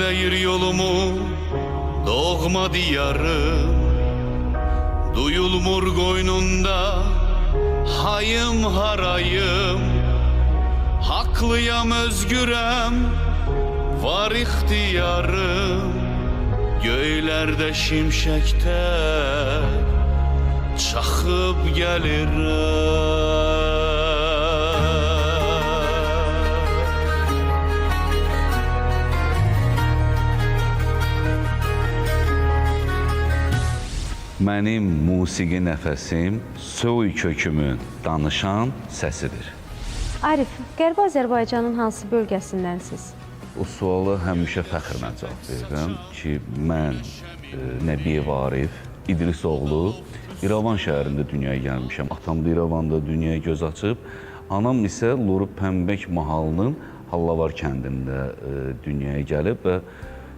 izleyir yolumu doğma diyarım. Duyulmur koynunda hayım harayım. Haklıyam özgürem var ihtiyarım. Göylerde şimşekte çakıp gelirim. Mənim musiqi nəfəsim soy kökümün danışan səsidir. Arif, Qərbi Azərbaycanın hansı bölgəsindənsiz? O sualı həmişə fəxrlə cavab verirəm ki, mən Nəbiyev Arif İdrisoğlu İrəvan şəhərində dünyaya gəlmişəm. Atam da İrəvanda dünyaya göz açıb, anam isə Lorub Pəmbək mahalının Hallavar kəndində dünyaya gəlib və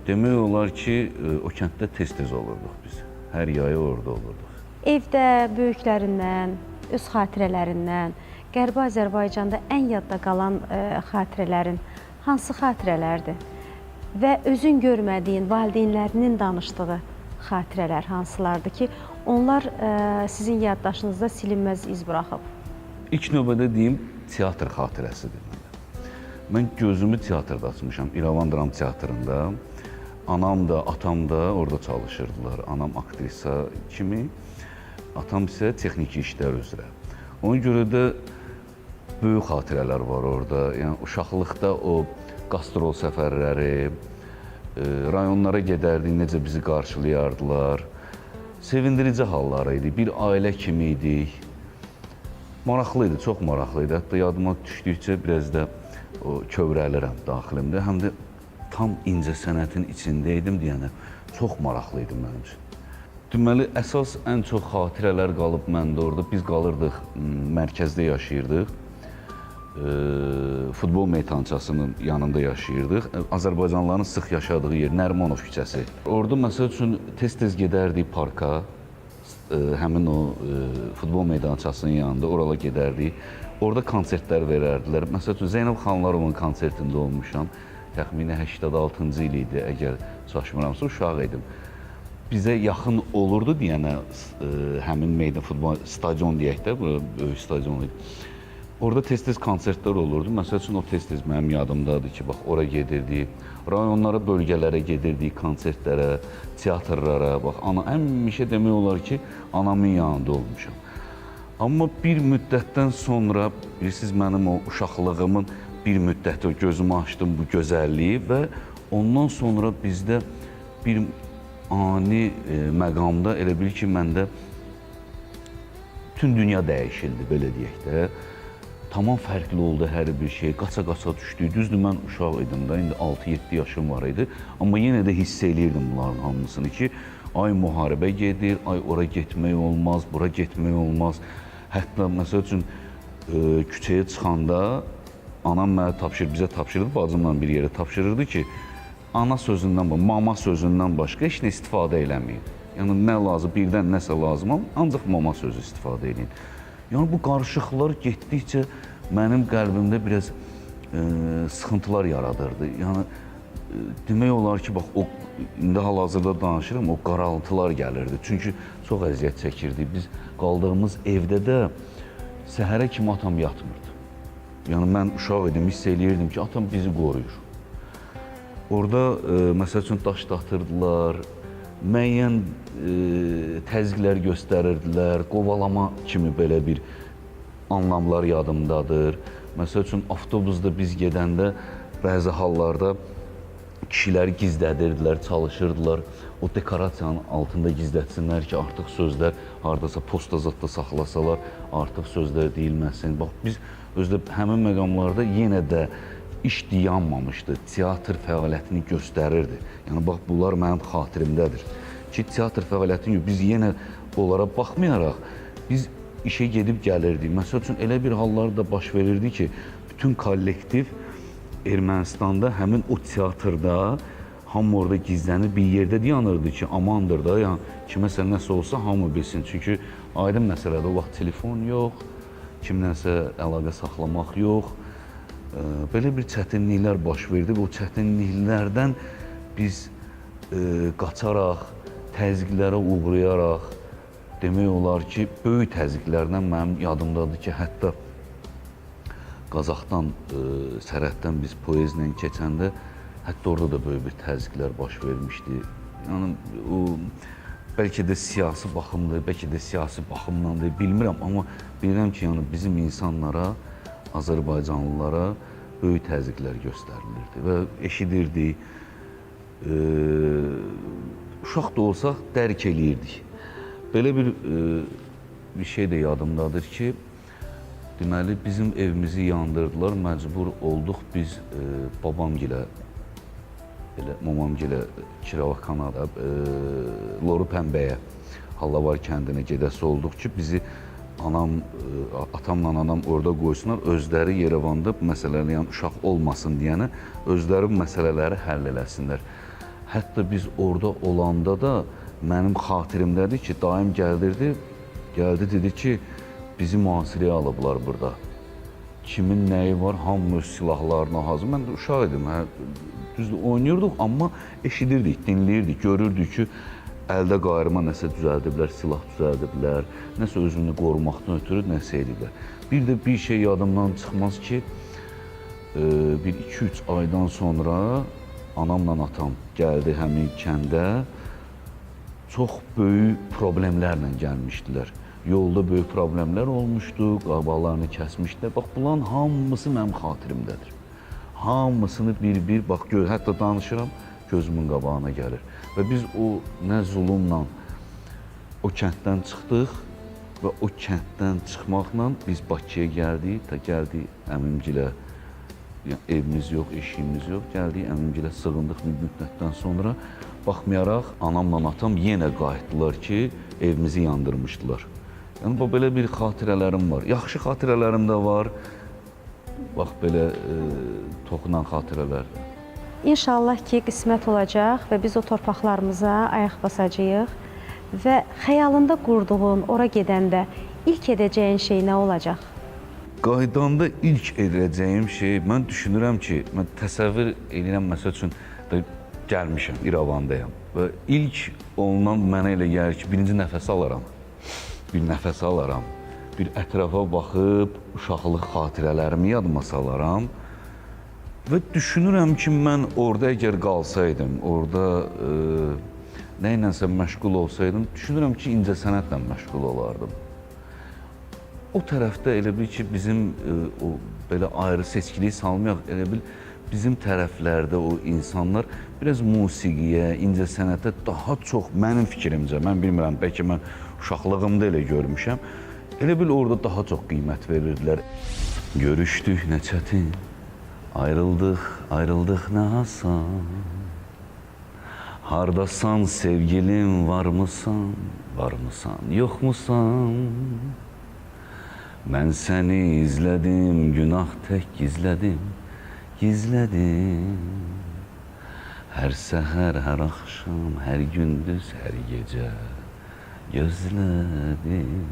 demək olar ki, o kənddə tez-tez olurduq biz. Hər yayı orada olurduq. Evdə böyüklərindən, öz xatirələrindən, Qərbi Azərbaycanda ən yadda qalan xatirələrin hansı xatirələrdir? Və özün görmədiyin, valideynlərinin danışdığı xatirələr hansılardır ki, onlar sizin yaddaşınızda silinməz iz buraxıb? İlk növbədə deyim, teatr xatirəsidir məndə. Mən gözümü teatrda açmışam, İrəvan Dram Teatrında. Anam da, atam da orada çalışırdılar. Anam aktrisa kimi, atam isə texniki işlər üzrə. Ona görə də böyük xatirələr var orada. Yəni, uşaqlıqda o qastrol səfərləri, rayonlara gedərdik, necə bizi qarşılayardılar. Sevindirici halları idi, bir ailə kimi idik. Maraqlı idi, çox maraqlı idi. Hətta yadıma düşdükcə biraz da kövrəlirəm daxilimdə. Həm də tam incə sənətin içindəydim deyənə, çox maraqlı idi mənim üçün. Deməli, əsas ən çox xatirələr qalıb məndə orada. Biz qalırdıq, mərkəzdə yaşayırdıq. Futbol meydançasının yanında yaşayırdıq. Azərbaycanlıların sıx yaşadığı yer, Nərimanov küçəsi. Orada, məsəl üçün, tez-tez gedərdik parka, həmin o futbol meydançasının yanında, orala gedərdik. Orada konsertlər verərdilər. Məsəl üçün, Zeynəb Xanlarovun konsertində olmuşam. Təxminə 86-cı il idi, əgər çaşmıramsa, uşaq idim. Bizə yaxın olurdu deyənə, həmin meydan futbol stadion deyək də, böyük stadion idi. Orada tez-tez konsertlər olurdu. Məsəl üçün, o tez-tez mənim yadımdadır ki, bax, ora gedirdik, rayonlara, bölgələrə gedirdik, konsertlərə, teatrlara, bax, həmişə demək olar ki, anamın yanında olmuşam. Amma bir müddətdən sonra, bilirsiniz, mənim o uşaqlığımın bir müddətdə gözümü açdım bu gözəlliyi və ondan sonra bizdə bir ani məqamda elə bil ki, məndə bütün dünya dəyişildi, belə deyək də. Tamam fərqli oldu hər bir şey, qaça-qaça düşdü. Düzdür, mən uşaq idim da, indi 6-7 yaşım var idi. Amma yenə də hiss eləyirdim bunların hamısını ki, ay müharibə gedir, ay ora getmək olmaz, bura getmək olmaz. Hətta, məsəl üçün, küçəyə çıxanda anam mənə bizə tapşırırdı, bacımla bir yerə tapşırırdı ki, ana sözündən, mama sözündən başqa heç nə istifadə eləməyin. Yəni, nə lazım, birdən nəsə lazım, ancaq mama sözü istifadə edin. Yəni, bu qarışıqlar getdikcə mənim qəlbimdə biraz sıxıntılar yaradırdı. Yəni, demək olar ki, bax, indi hal-hazırda danışırım, o qaraltılar gəlirdi. Çünki çox əziyyət çəkirdik. Biz qaldığımız evdə də səhərə kimi atam yatmırdı. Yəni, mən uşaq idim, hiss eləyirdim ki, atam bizi qoruyur. Orada, məsəl üçün, daş datırdılar, müəyyən təzyiqlər göstərirdilər, qovalama kimi belə bir anlamlar yadımdadır. Məsəl üçün, avtobusda biz gedəndə bəzi hallarda kişiləri gizlədirdilər, çalışırdılar. O dekorasiyanın altında gizlətsinlər ki, artıq sözlər haradasa posta zadda saxlasalar, artıq sözlər deyilməsin. Bax, biz özdə həmin məqamlarda yenə də iş dayanmamışdı, teatr fəaliyyətini göstərirdi. Yəni, bax, bunlar mənim xatirimdədir ki, teatr fəaliyyətini biz yenə onlara baxmayaraq, biz işə gedib gəlirdik. Məsəl üçün, elə bir hallar da baş verirdi ki, bütün kollektiv Ermənistanda həmin o teatrda hamı orada gizlənir, bir yerdə dayanırdı ki, amandır da, yəni kiməsə nəsə olsa hamı bilsin. Çünki aydın məsələdə o vaxt telefon yox, kimlənsə əlaqə saxlamaq yox. Belə bir çətinliklər baş verdi və o çətinliklərdən biz qaçaraq, təzyiqlərə uğrayaraq, demək olar ki, böyük təzyiqlərdən mənim yadımdadır ki, hətta Qazaxdan, sərhəddən biz poyezdlə keçəndə, hətta orada da böyük bir təzyiqlər baş vermişdi. Yəni, o, bəlkə də siyasi baxımdır, bəlkə də siyasi baxımdandır, bilmirəm. Amma bilirəm ki, yəni, bizim insanlara, Azərbaycanlılara böyük təzyiqlər göstərilirdi və eşidirdik. Uşaq da olsaq dərk eləyirdik. Belə bir şey də yadımdadır ki, deməli, bizim evimizi yandırdılar, məcbur olduq biz babamgilə, mamamgilə Kirovakanada, Loru Pəmbəyə, Hallavar kəndinə gedəsi olduq ki, bizi atamla anam orada qoysunlar, özləri Yerevanda məsələləri, yəni uşaq olmasın deyənə, özləri bu məsələləri həll eləsinlər. Hətta biz orada olanda da mənim xatirimdədir ki, daim gəldi dedi ki, bizi mühasirəyə alıblar burada. Kimin nəyi var, hamı öz silahlarına hazır. Mən də uşaq idim, düzdür, oynayırdıq, amma eşidirdik, dinləyirdik, görürdük ki, əldə qayrıma nəsə düzəldiblər, silah düzəldiblər, nəsə özünü qorumaqdan ötürü nəsə ediblər. Bir də bir şey yadımdan çıxmaz ki, bir 2-3 aydan sonra anamla atam gəldi həmin kəndə, çox böyük problemlərlə gəlmişdilər. Yolda böyük problemlər olmuşdu, qabaqlarını kəsmişdilər. Bax, bunların hamısı mənim xatirimdədir. Hamısını bir-bir, bax, hətta danışıram, gözümün qabağına gəlir. Və biz o nə zulumla o kənddən çıxdıq və o kənddən çıxmaqla biz Bakıya gəldik, gəldik əmimgilə, evimiz yox, eşiyimiz yox, gəldik əmimgilə sığındıq bir müddətdən sonra. Baxmayaraq, anamla atam yenə qayıtdılar ki, evimizi yandırmışdılar. Yəni, bu belə bir xatirələrim var. Yaxşı xatirələrim də var, bax, belə toxunan xatirələr. İnşallah ki, qismət olacaq və biz o torpaqlarımıza ayaq basacağıq və xəyalında qurduğun, ora gedəndə ilk edəcəyin şey nə olacaq? Qaydanda ilk edəcəyim şey, mən düşünürəm ki, mən təsəvvür edirəm, məsəl üçün, gəlmişəm, İrəvandayam və ilk olunan mənə elə gəlir ki, birinci nəfəs alaram. Bir nəfəs alaram, bir ətrafa baxıb, uşaqlıq xatirələrimi yadıma salaram və düşünürəm ki, mən orada əgər qalsaydım, orada nə ilənsə məşğul olsaydım, düşünürəm ki, incəsənətlə məşğul olardım. O tərəfdə elə bil ki, bizim o belə ayrı seçkiliyi salmayaq, elə bil bizim tərəflərdə o insanlar biraz musiqiyə, incəsənətə daha çox, mənim fikrimcə, mən bilmirəm, bəlkə mən uşaqlığımda elə görmüşəm, elə bil orada daha çox qiymət verirdilər. Görüşdük nə çətin, ayrıldıq nə asan. Hardasan sevgilim, varmısan, yoxmusan? Mən səni izlədim, günah tək gizlədim. Hər səhər, hər axşam, hər gündüz, hər gecə gözlədim.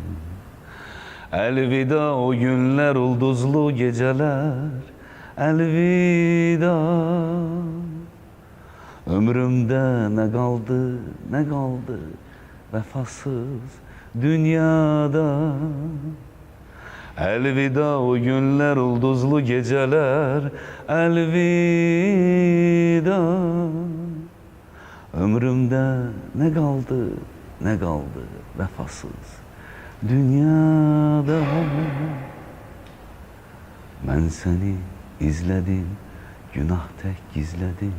Əlvida o günlər, ulduzlu gecələr, əlvida. Ömrümdə nə qaldı vəfasız dünyada. Əlvida o günlər, ulduzlu gecələr, əlvida. Ömrümdə nə qaldı vəfasız dünyada. Mən səni izlədim, günah tək gizlədim.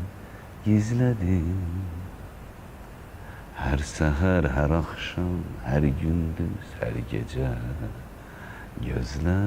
Hər səhər, hər axşam, hər gündüz, hər gecə gözlədim.